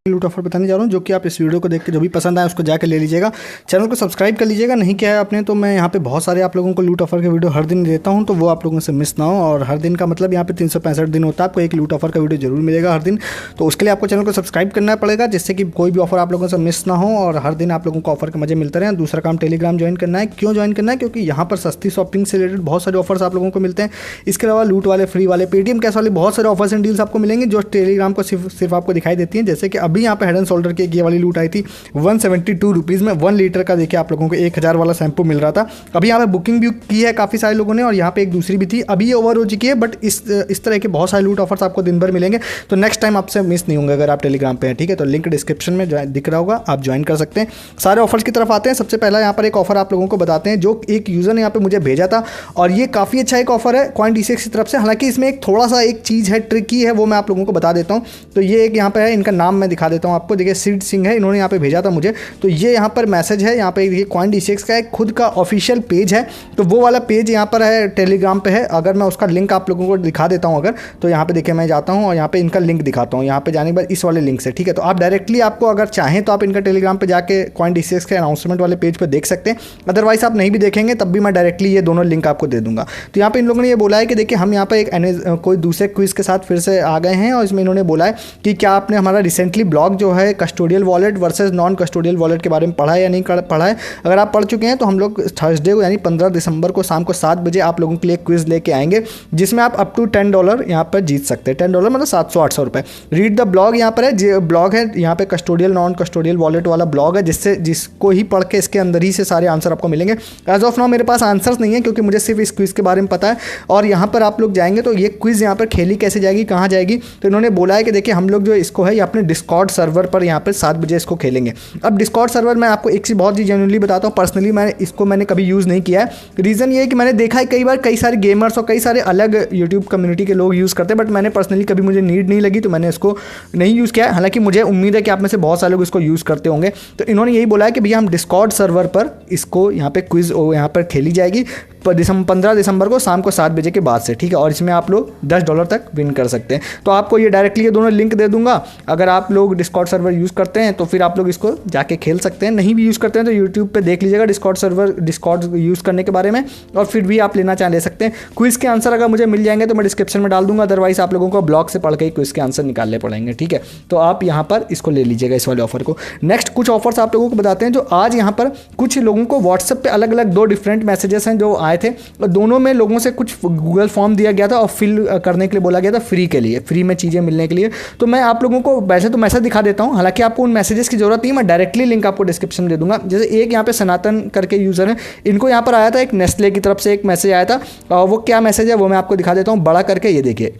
लूट ऑफर बताने जा रहा हूँ जो कि आप इस वीडियो को देख के जो भी पसंद आए उसको जाके ले लीजिएगा। चैनल को सब्सक्राइब कर लीजिएगा, नहीं किया है आपने तो मैं यहाँ पे बहुत सारे आप लोगों को लूट ऑफर के वीडियो हर दिन देता हूँ, तो वो आप लोगों से मिस ना हो। और हर दिन का मतलब यहाँ पे 365 दिन होता है, आपको एक लूट ऑफर का वीडियो जरूर मिलेगा हर दिन। तो उसके लिए आपको चैनल को सब्सक्राइब करना पड़ेगा जिससे कि कोई भी ऑफर आप लोगों से मिस ना हो और हर दिन आप लोगों को ऑफर के मजे मिलते रहें। दूसरा काम टेलीग्राम ज्वाइन करना है। क्यों ज्वाइन करना है? क्योंकि यहाँ पर सस्ती शॉपिंग से रिलेटेड बहुत सारे ऑफर्स आप लोगों को मिलते हैं। इसके अलावा लूट वाले, फ्री वाले, पेटीएम कैश वाले बहुत सारे ऑफर्स एंड डील्स आपको मिलेंगे जो टेलीग्राम को सिर्फ आपको दिखाई देती हैं। जैसे कि अभी यहाँ पे हेड एंड शोल्डर की ये वाली लूट आई थी 172 रुपीज़ में 1 लीटर का। देखिए आप लोगों को 1000 वाला शैम्पू मिल रहा था। अभी यहाँ पे बुकिंग भी की है काफ़ी सारे लोगों ने और यहाँ पे एक दूसरी भी थी, अभी ये ओवर हो चुकी है। बट इस तरह के बहुत सारे लूट ऑफर्स आपको दिन भर मिलेंगे, तो नेक्स्ट टाइम आपसे मिस नहीं होंगे अगर आप टेलीग्राम पे हैं। ठीक है, तो लिंक डिस्क्रिप्शन में दिख रहा होगा, आप ज्वाइन कर सकते हैं। सारे ऑफर्स की तरफ आते हैं। सबसे पहला यहाँ पर एक ऑफर आप लोगों को बताते हैं जो एक यूज़र ने यहाँ पे मुझे भेजा था और ये काफ़ी अच्छा एक ऑफर है CoinDCX की तरफ से। हालांकि इसमें एक थोड़ा सा एक चीज़ है, ट्रिकी है, वो मैं आप लोगों को बता देता हूँ। तो ये एक यहाँ पे है, इनका नाम मैं दिखा देता हूँ आपको। देखिए सिड सिंह है, इन्होंने यहाँ पे भेजा था मुझे। तो ये यहाँ पर मैसेज है, यहाँ पे देखिए CoinDCX का एक खुद का ऑफिशियल पेज है, तो वो वाला पेज यहाँ पर है, टेलीग्राम पे है। अगर मैं उसका लिंक आप लोगों को दिखा देता हूँ अगर, तो यहाँ पे देखिए मैं जाता हूँ और यहाँ पे इनका लिंक दिखाता हूँ। यहाँ पे जाने के बाद इस वाले लिंक से, ठीक है, तो आप डायरेक्टली आपको अगर चाहें तो आप इनका टेलीग्राम पे जाके CoinDCX के अनाउंसमेंट वाले पेज पर देख सकते हैं। अदरवाइज आप नहीं भी देखेंगे तब भी मैं डायरेक्टली ये दोनों लिंक आपको दे दूंगा। तो यहाँ पे इन लोगों ने ये बोला है कि देखिए हम यहाँ पे एक कोई दूसरे क्विज के साथ फिर से आ गए हैं और इसमें इन्होंने बोला है कि क्या आपने हमारा रिसेंटली ब्लॉग जो है custodial wallet versus non custodial wallet के बारे में पढ़ा है या नहीं पढ़ा है। अगर आप पढ़ चुके हैं तो हम लोग थर्सडे को यानी 15 दिसंबर को शाम को 7 बजे आप लोगों के लिए क्विज लेके आएंगे जिसमें आप अप टू $10 यहाँ पर जीत सकते हैं। $10 मतलब 700-800 रुपये। रीड द ब्लॉग यहाँ पर है, ब्लॉग है यहाँ पे कस्टोडियल नॉन कस्टोडियल वॉलेट वाला ब्लॉग है जिसको ही पढ़ के इसके अंदर ही से सारे आंसर आपको मिलेंगे। एज ऑफ नाउ मेरे पास आंसर्स नहीं है क्योंकि मुझे सिर्फ इस क्विज के बारे में पता है। और यहाँ पर आप लोग जाएंगे तो ये क्विज यहाँ पर खेली कैसे जाएगी, कहाँ जाएगी, तो इन्होंने बोला है कि देखिए हम लोग जो इसको है ये अपने डिस्कॉर्ड सर्वर पर यहाँ पर 7 बजे इसको खेलेंगे। अब डिस्कॉर्ड सर्वर मैं आपको एक चीज़ बहुत ही जेन्युइनली बताता हूँ, पर्सनली मैंने कभी यूज़ नहीं किया है। रीज़न ये है कि मैंने देखा है कई बार कई सारे गेमर्स और कई सारे अलग यूट्यूब कम्युनिटी के लोग यूज़ करते हैं, बट मैंने पर्सनली कभी मुझे नीड नहीं लगी तो मैंने इसको नहीं यूज़ किया है। हालांकि मुझे उम्मीद है कि आप में से बहुत सारे लोग इसको यूज़ करते होंगे। तो इन्होंने यही बोला है कि भैया हम डिस्कॉर्ड सर्वर पर इसको यहाँ पे क्विज यहाँ पर खेली जाएगी 15 दिसंबर को शाम को 7 बजे के बाद से, ठीक है। और इसमें आप लोग $10 तक विन कर सकते हैं। तो आपको ये डायरेक्टली ये दोनों लिंक दे दूंगा। अगर आप लोग डिस्कॉर्ड सर्वर यूज़ करते हैं तो फिर आप लोग इसको जाके खेल सकते हैं, नहीं भी यूज़ करते हैं तो यूट्यूब पे देख लीजिएगा डिस्कॉर्ड यूज़ करने के बारे में, और फिर भी आप लेना चाहे ले सकते हैं। क्विज के आंसर अगर मुझे मिल जाएंगे तो मैं डिस्क्रिप्शन में डाल दूंगा, अदरवाइज आप लोगों को ब्लॉग से पढ़ के ही क्विज के आंसर निकालने पड़ेंगे, ठीक है। तो आप यहाँ पर इसको ले लीजिएगा इस वाले ऑफर को। नेक्स्ट कुछ ऑफर्स आप लोगों को बताते हैं जो आज यहाँ पर कुछ लोगों को व्हाट्सएप पे अलग अलग 2 डिफरेंट मैसेजेस हैं जो आए थे, और दोनों में लोगों से कुछ गूगल फॉर्म दिया गया था और फिल करने के लिए बोला गया था फ्री के लिए, फ्री में चीज़ें मिलने के लिए। तो मैं आप लोगों को वैसे तो मैसेज दिखा देता हूँ, हालांकि आपको उन मैसेजेस की जरूरत नहीं, मैं डायरेक्टली लिंक आपको डिस्क्रिप्शन में दे दूंगा। जैसे एक यहाँ पे सनातन करके यूज़र है, इनको यहाँ पर आया था एक नेस्ले की तरफ से एक मैसेज आया था, और वो क्या मैसेज है वो मैं आपको दिखा देता हूँ बड़ा करके। ये देखिए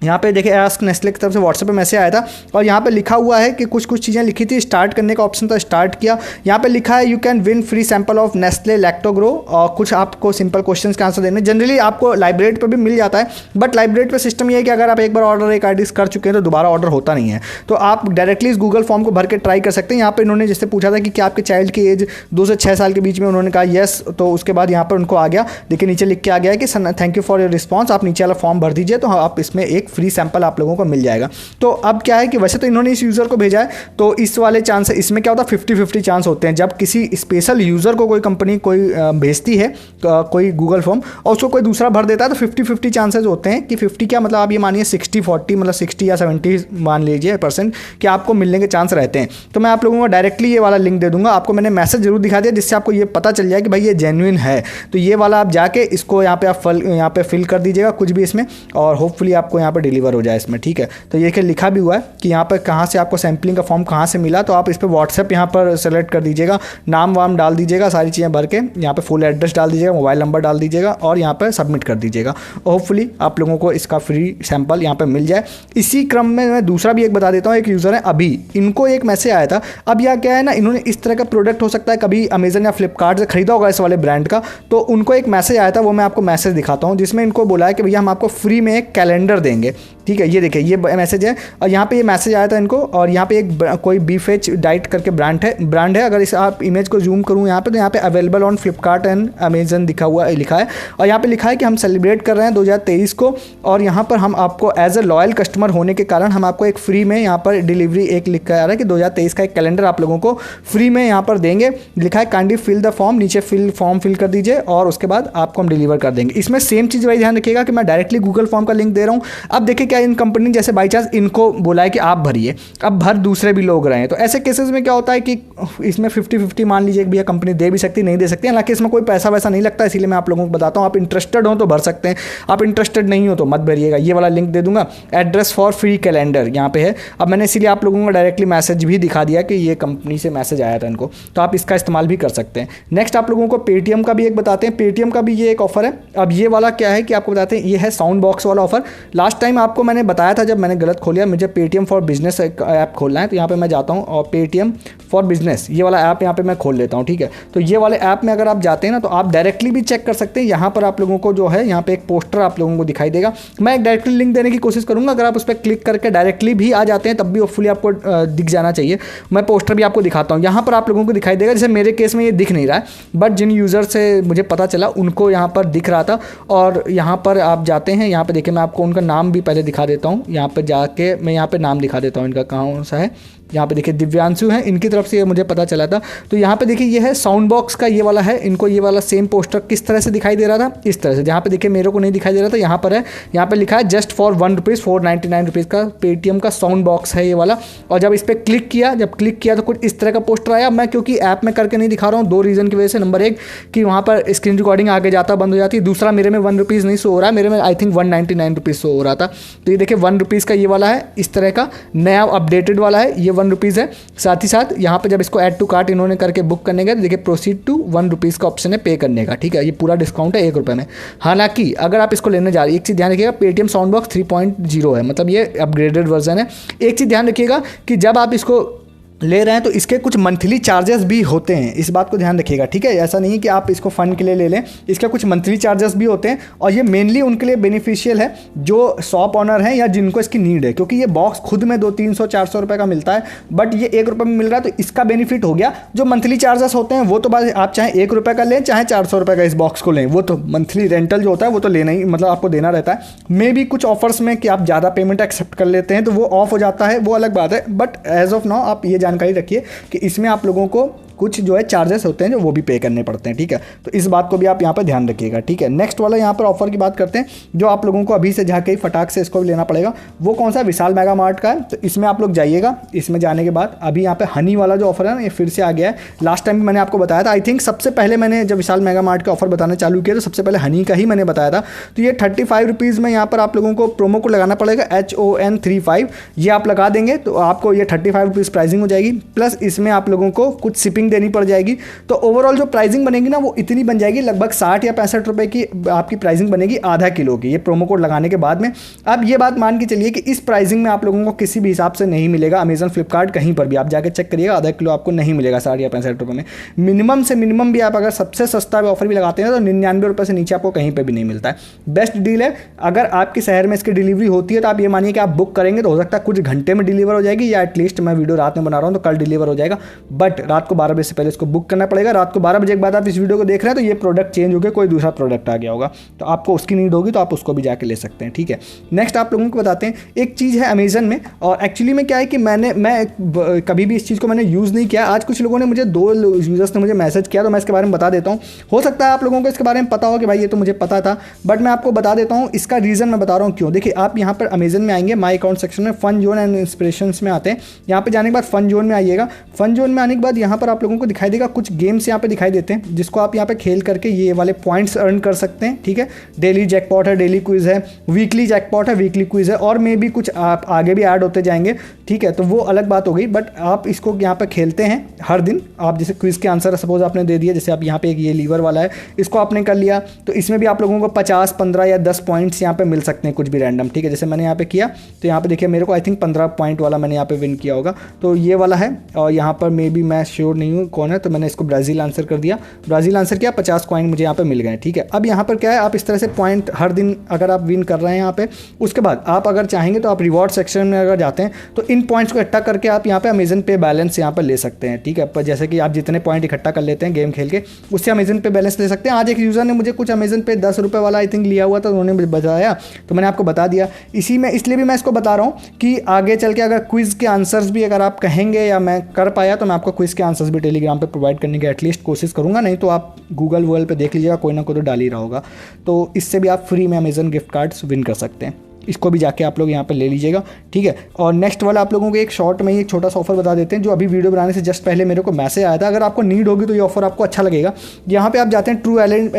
यहाँ पे देखिए आस्क नेस्ले की तरफ से व्हाट्सएप पे मैसेज आया था और यहाँ पे लिखा हुआ है कि कुछ चीज़ें लिखी थी। स्टार्ट करने का ऑप्शन था, स्टार्ट किया। यहाँ पे लिखा है you can win free sample of Nestle Lactogrow, और कुछ आपको सिंपल क्वेश्चंस का आंसर देने। जनरली आपको लाइब्रेरी पर भी मिल जाता है, बट लाइब्रेरी पर सिस्टम ये है कि अगर आप एक बार ऑर्डर एक आईडी कर चुके हैं तो दोबारा ऑर्डर होता नहीं है। तो आप डायरेक्टली इस गूगल फॉर्म को भर के ट्राई कर सकते हैं। यहाँ पर इन्होंने जैसे पूछा था कि क्या आपके चाइल्ड की एज 2 से 6 साल के बीच में, उन्होंने कहा येस। तो उसके बाद यहाँ पर उनको आ गया, देखिए नीचे लिख के आ गया है कि thank you for your response, आप नीचे वाला फॉर्म भर दीजिए तो आप इसमें एक फ्री सैंपल आप लोगों को मिल जाएगा। तो अब क्या है कि वैसे तो इन्होंने इस यूज़र को भेजा है, तो इस वाले चांस इसमें क्या होता है 50-50 चांस होते हैं। जब किसी स्पेशल यूज़र को कोई कंपनी कोई भेजती है कोई गूगल फॉर्म और उसको कोई दूसरा भर देता है तो 50-50 चांसेस होते हैं कि 50 क्या मतलब आप ये मानिए 60-40 मतलब 60 या 70 मान लीजिए % कि आपको मिलने के चांस रहते हैं। तो मैं आप लोगों को डायरेक्टली ये वाला लिंक दे दूंगा। आपको मैंने मैसेज जरूर दिखा दिया जिससे आपको ये पता चल जाए कि भाई ये जेन्युइन है। तो ये वाला आप जाके इसको यहाँ पे आप यहाँ पे फिल कर दीजिएगा कुछ भी इसमें, और होपफुली आपको यहाँ पे डिलीवर हो जाए इसमें, ठीक है। तो ये लिखा भी हुआ है कि यहाँ पर कहाँ से आपको सैम्पलिंग का फॉर्म कहाँ से मिला, तो आप इस पर व्हाट्सएप यहाँ पर सेलेक्ट कर दीजिएगा, नाम वाम डाल दीजिएगा, सारी चीज़ें भर के यहाँ पे फुल एड्रेस डाल दीजिएगा, मोबाइल नंबर डाल दीजिएगा और यहाँ पर सबमिट कर दीजिएगा। होपफुली आप लोगों को इसका फ्री सैंपल यहाँ पर मिल जाए। इसी क्रम में मैं दूसरा भी एक बता देता हूँ। एक यूज़र है अभी, इनको एक मैसेज आया था। अब यह क्या है ना, इन्होंने इस तरह का प्रोडक्ट हो सकता है कभी अमेजन या फ्लिपकार्ट से खरीदा होगा इस वाले ब्रांड का, तो उनको एक मैसेज आया था, वो मैं आपको मैसेज दिखाता हूँ जिसमें इनको बोला है कि भैया हम आपको फ्री में एक कैलेंडर देंगे। देंगे। ठीक है, ये देखिए ये मैसेज है और यहाँ पे ये मैसेज आया था इनको, और यहाँ पे एक कोई बीफेच डाइट करके ब्रांड है। अगर इस आप इमेज को जूम करूँ यहाँ पे, तो यहाँ पे available on Flipkart and Amazon लिखा है और यहाँ पे लिखा है कि हम सेलिब्रेट कर रहे हैं 2023 को, और यहाँ पर हम आपको एज अ लॉयल कस्टमर होने के कारण हम आपको एक फ्री में यहाँ पर डिलीवरी एक लिखा जा रहा है कि 2023 का एक कैलेंडर आप लोगों को फ्री में यहाँ पर देंगे। लिखा है काइंडली फिल द फॉर्म, नीचे फॉर्म फिल कर दीजिए और उसके बाद आपको हम डिलीवर कर देंगे। इसमें सेम चीज़ भाई ध्यान रखिएगा कि मैं डायरेक्टली गूगल फॉर्म का लिंक दे रहा हूँ। अब देखिए क्या इन कंपनी जैसे बाई चांस इनको बोला है कि आप भरिए, अब भर दूसरे भी लोग रहे हैं, तो ऐसे केसेस में क्या होता है कि इसमें 50-50 मान लीजिए कि भैया कंपनी दे भी सकती नहीं दे सकती, हालांकि इसमें कोई पैसा वैसा नहीं लगता, इसीलिए मैं आप लोगों को बताता हूँ। आप इंटरेस्टेड हो तो भर सकते हैं, आप इंटरेस्टेड नहीं हो तो मत भरिएगा। ये वाला लिंक दे दूंगा, एड्रेस फॉर फ्री कैलेंडर यहाँ पे है। अब मैंने इसीलिए आप लोगों को डायरेक्टली मैसेज भी दिखा दिया कि ये कंपनी से मैसेज आया था इनको, तो आप इसका इस्तेमाल भी कर सकते हैं। नेक्स्ट आप लोगों को पेटीएम का भी एक बताते हैं, पेटीएम का भी ये एक ऑफर है। अब ये वाला क्या है कि आपको बताते हैं, ये है साउंड बॉक्स वाला ऑफर। लास्ट टाइम आपको मैंने बताया था, जब मैंने गलत खोलिया, मुझे पेटीएम फॉर बिजनेस ऐप खोलना है, तो यहाँ पे मैं जाता हूँ और पेटीएम फॉर बिजनेस ये वाला ऐप यहाँ पे मैं खोल लेता हूँ। ठीक है, तो ये वाले ऐप में अगर आप जाते हैं ना, तो आप डायरेक्टली भी चेक कर सकते हैं। यहाँ पर आप लोगों को जो है यहाँ पे एक पोस्टर आप लोगों को दिखाई देगा, मैं एक डायरेक्टली लिंक देने की कोशिश करूँगा। अगर आप उस पर क्लिक करके डायरेक्टली भी आ जाते हैं तब भी होपफुली आपको दिख जाना चाहिए। मैं पोस्टर भी आपको दिखाता हूँ, यहाँ पर आप लोगों को दिखाई देगा। जैसे मेरे केस में ये दिख नहीं रहा है, बट जिन यूज़र से मुझे पता चला उनको यहाँ पर दिख रहा था। और यहाँ पर आप जाते हैं, यहाँ पे देखिए मैं आपको उनका नाम भी पहले दिखा देता हूँ। यहाँ पर जाके मैं यहाँ पे नाम दिखा देता हूँ इनका, कौन सा है। यहाँ पे देखिए दिव्यांशु है, इनकी तरफ से ये मुझे पता चला था। तो यहाँ पे देखिए ये है साउंड बॉक्स का ये वाला है, इनको ये वाला सेम पोस्टर किस तरह से दिखाई दे रहा था, इस तरह से। जहाँ पे देखिए मेरे को नहीं दिखाई दे रहा था, यहाँ पर है, यहाँ पे लिखा है जस्ट फॉर ₹1 499 का पेटीएम का साउंड बॉक्स है ये वाला। और जब इस पर क्लिक किया, तो कुछ इस तरह का पोस्टर आया। मैं क्योंकि ऐप में करके नहीं दिखा रहा हूँ, 2 रीज़न की वजह से। नंबर 1 कि वहाँ पर स्क्रीन रिकॉर्डिंग आगे जाता बंद हो जाती है, दूसरा मेरे में ₹1 नहीं शो हो रहा है, मेरे में आई थिंक ₹199 शो हो रहा था। तो ये देखिए ₹1 का ये वाला है, इस तरह का नया अपडेटेड वाला है, ये ₹1 है। साथ ही साथ यहाँ पे जब इसको ऐड टू कार्ट इन्होंने करके बुक करने का, तो देखिए प्रोसीड टू ₹1 का ऑप्शन है पे करने का। ठीक है, ये पूरा डिस्काउंट है ₹1 में। हालांकि अगर आप इसको लेने जा रहे हैं, एक चीज़ ध्यान रखिएगा, पेटीएम साउंड बॉक्स 3.0 है, मतलब ये अपग्रेडेड वर्जन है। एक चीज़ ध्यान रखिएगा कि जब आप इसको ले रहे हैं तो इसके कुछ मंथली चार्जेस भी होते हैं, इस बात को ध्यान रखिएगा। ठीक है, ऐसा नहीं है कि आप इसको फ़न के लिए ले लें, इसके कुछ मंथली चार्जेस भी होते हैं। और ये मेनली उनके लिए बेनिफिशियल है जो शॉप ऑनर हैं या जिनको इसकी नीड है, क्योंकि ये बॉक्स खुद में 200-300-400 रुपये का मिलता है, बट ये ₹1 में मिल रहा है, तो इसका बेनिफिट हो गया। जो मंथली चार्जेस होते हैं वो तो बात, आप चाहे ₹1 का लें चाहे ₹400 का इस बॉक्स को लें, वो तो मंथली रेंटल जो होता है वो तो लेना ही, मतलब आपको देना रहता है। मे भी कुछ ऑफर्स में कि आप ज़्यादा पेमेंट एक्सेप्ट कर लेते हैं तो वो ऑफ हो जाता है, वो अलग बात है। बट एज ऑफ नाउ आप ये जानकारी रखिए कि इसमें आप लोगों को कुछ जो है चार्जेस होते हैं जो वो भी पे करने पड़ते हैं। ठीक है, तो इस बात को भी आप यहाँ पर ध्यान रखिएगा। ठीक है, नेक्स्ट वाला यहाँ पर ऑफर की बात करते हैं, जो आप लोगों को अभी से जाके ही फटाक से इसको भी लेना पड़ेगा। वो कौन सा, विशाल मेगा मार्ट का है। तो इसमें आप लोग जाइएगा, इसमें जाने के बाद अभी यहाँ पे हनी वाला जो ऑफर है ना, ये फिर से आ गया है। लास्ट टाइम भी मैंने आपको बताया था, आई थिंक सबसे पहले मैंने जब विशाल मेगा मार्ट का ऑफर बताना चालू किया तो सबसे पहले हनी का ही मैंने बताया था। तो ये ₹35 में यहाँ पर आप लोगों को प्रोमो कोड लगाना पड़ेगा, HON35। ये आप लगा देंगे तो आपको ये ₹35 प्राइसिंग हो जाएगी, प्लस इसमें आप लोगों को कुछ शिपिंग देनी पड़ जाएगी। तो ओवरऑल जो प्राइसिंग बनेगी ना वो इतनी बन जाएगी, लगभग 60 या 65 रुपए की आपकी प्राइसिंग बनेगी आधा किलो की, ये प्रोमो कोड लगाने के बाद में। अब ये बात मान के चलिए कि इस प्राइसिंग में आप लोगों को किसी भी हिसाब से नहीं मिलेगा, अमेजन फ्लिपकार्ट कहीं पर भी आप जाकर चेक करिएगा, आधा किलो आपको नहीं मिलेगा 60 या 65 रुपये में। मिनिमम से मिनिमम भी आप अगर सबसे सस्ता ऑफर भी लगाते हैं तो ₹99 से नीचे आपको कहीं पर भी नहीं मिलता है। बेस्ट डील है। अगर आपके शहर में इसकी डिलीवरी होती है तो आप ये मानिए कि आप बुक करेंगे तो हो सकता है कुछ घंटे में डिलीवर हो जाएगी, या एटलीस्ट मैं वीडियो रात में बना रहा हूँ तो कल डिलीवर हो जाएगा, बट रात को 12 बजे से पहले इसको बुक करना पड़ेगा। रात को 12 बजे के बाद आप इस वीडियो को देख रहे हैं तो ये प्रोडक्ट चेंज हो गया, कोई दूसरा प्रोडक्ट आ गया होगा, तो आपको उसकी नीड होगी तो आप उसको भी जाके ले सकते हैं। ठीक है, नेक्स्ट आप लोगों को बताते हैं एक चीज़ है अमेजन में, और एक्चुअली में क्या है कि मैं कभी भी इस चीज़ को मैंने यूज़ नहीं किया। आज कुछ लोगों ने मुझे 2 यूज़र्स ने मुझे मैसेज किया, तो मैं इसके बारे में बता देता हूँ। हो सकता है आप लोगों को इसके बारे में पता हो कि भाई ये तो मुझे पता था, बट मैं आपको बता देता हूँ इसका रीज़न मैं बता रहा हूँ क्यों। देखिए आप यहाँ पर अमेजन में आएंगे, माई अकाउंट सेक्शन में फन जोन एंड इंस्पिरेशंस में आते हैं। यहाँ पे जाने के बाद फन जोन में आइएगा। फन जोन में आने के बाद यहाँ पर आप लोगों को दिखाई देगा कुछ गेम्स यहाँ पे दिखाई देते हैं, जिसको आप यहाँ पे खेल करके ये वाले पॉइंट्स अर्न कर सकते हैं। ठीक है, डेली जैकपॉट है, डेली क्विज है, वीकली जैकपॉट है, वीकली क्विज है, और मे भी कुछ आप आगे भी ऐड होते जाएंगे। ठीक है, तो वो अलग बात हो गई, बट आप इसको यहाँ पे खेलते हैं हर दिन। आप जैसे क्विज के आंसर सपोज आपने दे दिया, जैसे आप यहाँ पे एक ये लीवर वाला है, इसको आपने कर लिया, तो इसमें भी आप लोगों को 50, 15 या 10 पॉइंट्स यहाँ पे मिल सकते हैं, कुछ भी रैंडम। ठीक है, जैसे मैंने यहाँ पे किया तो यहाँ पे देखिए मेरे को आई थिंक 15 पॉइंट वाला मैंने यहाँ पे विन किया होगा, तो ये वाला है। और यहाँ पर मे बी मैं श्योर नहीं नहीं हूँ कौन है, तो मैंने इसको ब्राज़ील आंसर कर दिया। ब्राज़ील आंसर किया, 50 कॉइन मुझे यहाँ पे मिल गए। ठीक है, अब यहाँ पर क्या है, आप इस तरह से पॉइंट हर दिन अगर आप विन कर रहे हैं यहाँ पे, उसके बाद आप अगर चाहेंगे तो आप रिवॉर्ड सेक्शन में अगर जाते हैं तो इन पॉइंट्स को इकट्ठा करके आप यहाँ पे अमेजन पे बैलेंस यहाँ पर ले सकते हैं। ठीक है, पर जैसे कि आप जितने पॉइंट इकट्ठा कर लेते हैं गेम खेल के, उससे अमेजन पे बैलेंस ले सकते हैं। आज एक यूज़र ने मुझे कुछ अमेजन पे 10 रुपये वाला आई थिंक लिया हुआ था, उन्होंने मुझे बताया, तो मैंने आपको बता दिया। इसी में इसलिए भी मैं इसको बता रहा हूँ कि आगे चल के अगर क्विज़ के आंसर्स भी अगर आप कहेंगे या मैं कर पाया तो मैं आपको क्विज़ के आंसर्स भी टेलीग्राम पे प्रोवाइड करने की एटलीस्ट कोशिश करूँगा। नहीं तो आप गूगल वूगल पे देख लीजिएगा, कोई ना कोई तो डाल ही रहा होगा। तो इससे भी आप फ्री में अमेजन गिफ्ट कार्ड्स विन कर सकते हैं। इसको भी जाके आप लोग यहाँ पे ले लीजिएगा। ठीक है, और नेक्स्ट वाला आप लोगों को एक शॉर्ट में ही एक छोटा सा ऑफर बता देते हैं, जो अभी वीडियो बनाने से जस्ट पहले मेरे को मैसेज आया था। अगर आपको नीड होगी तो ये ऑफर आपको अच्छा लगेगा। यहाँ पे आप जाते हैं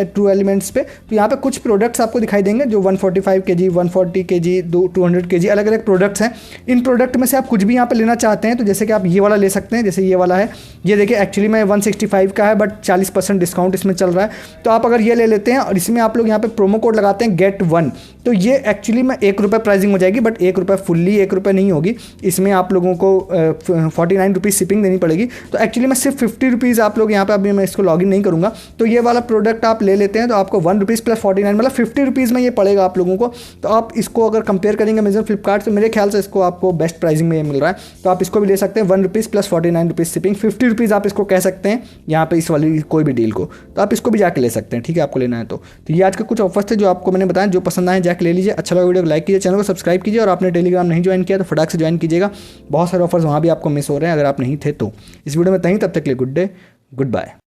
ट्रू एलिमेंट्स पे, तो यहाँ पे कुछ प्रोडक्ट्स आपको दिखाई देंगे जो 145 kg, 140 kg, 200 kg अलग अलग प्रोडक्ट्स हैं। इन प्रोडक्ट में से आप कुछ भी यहाँ पे लेना चाहते हैं तो जैसे कि आप ये वाला ले सकते हैं। जैसे ये वाला है, ये देखिए एक्चुअली में 165 का है, बट 40% डिस्काउंट इसमें चल रहा है। तो आप अगर ये ले लेते हैं और इसमें आप लोग यहाँ पे प्रोमो कोड लगाते हैं GET1, तो ये एक्चुअली में 1 रुपये प्राइसिंग हो जाएगी, बट 1 रुपये फुल्ली 1 रुपये नहीं होगी। इसमें आप लोगों को 49 रुपीज़ शिपिंग देनी पड़ेगी। तो एक्चुअली में सिर्फ 50 रुपीज़ आप लोग यहाँ पे, अभी मैं इसको लॉगिन नहीं करूँगा, तो ये वाला प्रोडक्ट आप ले लेते हैं तो आपको 1 रुपीज़ प्लस 49 मतलब 50 रुपीज़ में ये पड़ेगा आप लोगों को। तो आप इसको अगर कंपेयर करेंगे अमेजन फ्लिपकार्ट से, मेरे ख्याल से इसको आपको बेस्ट प्राइसिंग में ये मिल रहा है। तो आप इसको भी ले सकते हैं, 1 rupees plus 49 rupees shipping, 50 rupees आप इसको कह सकते हैं यहाँ पे इस वाली कोई भी डील को। तो आप इसको भी जाके ले सकते हैं। ठीक है, आपको लेना है तो ये आज के कुछ ऑफर्स थे जो आपको मैंने बताया। जो पसंद आए जाके ले लीजिए। अच्छा लगा वीडियो को लाइक कीजिए, चैनल को सब्सक्राइब कीजिए, और आपने टेलीग्राम नहीं ज्वाइन किया तो फटाक से ज्वाइन कीजिएगा। बहुत सारे ऑफर्स वहाँ भी आपको मिस हो रहे हैं अगर आप नहीं थे तो। इस वीडियो में तब तक के लिए गुड डे, गुड बाय।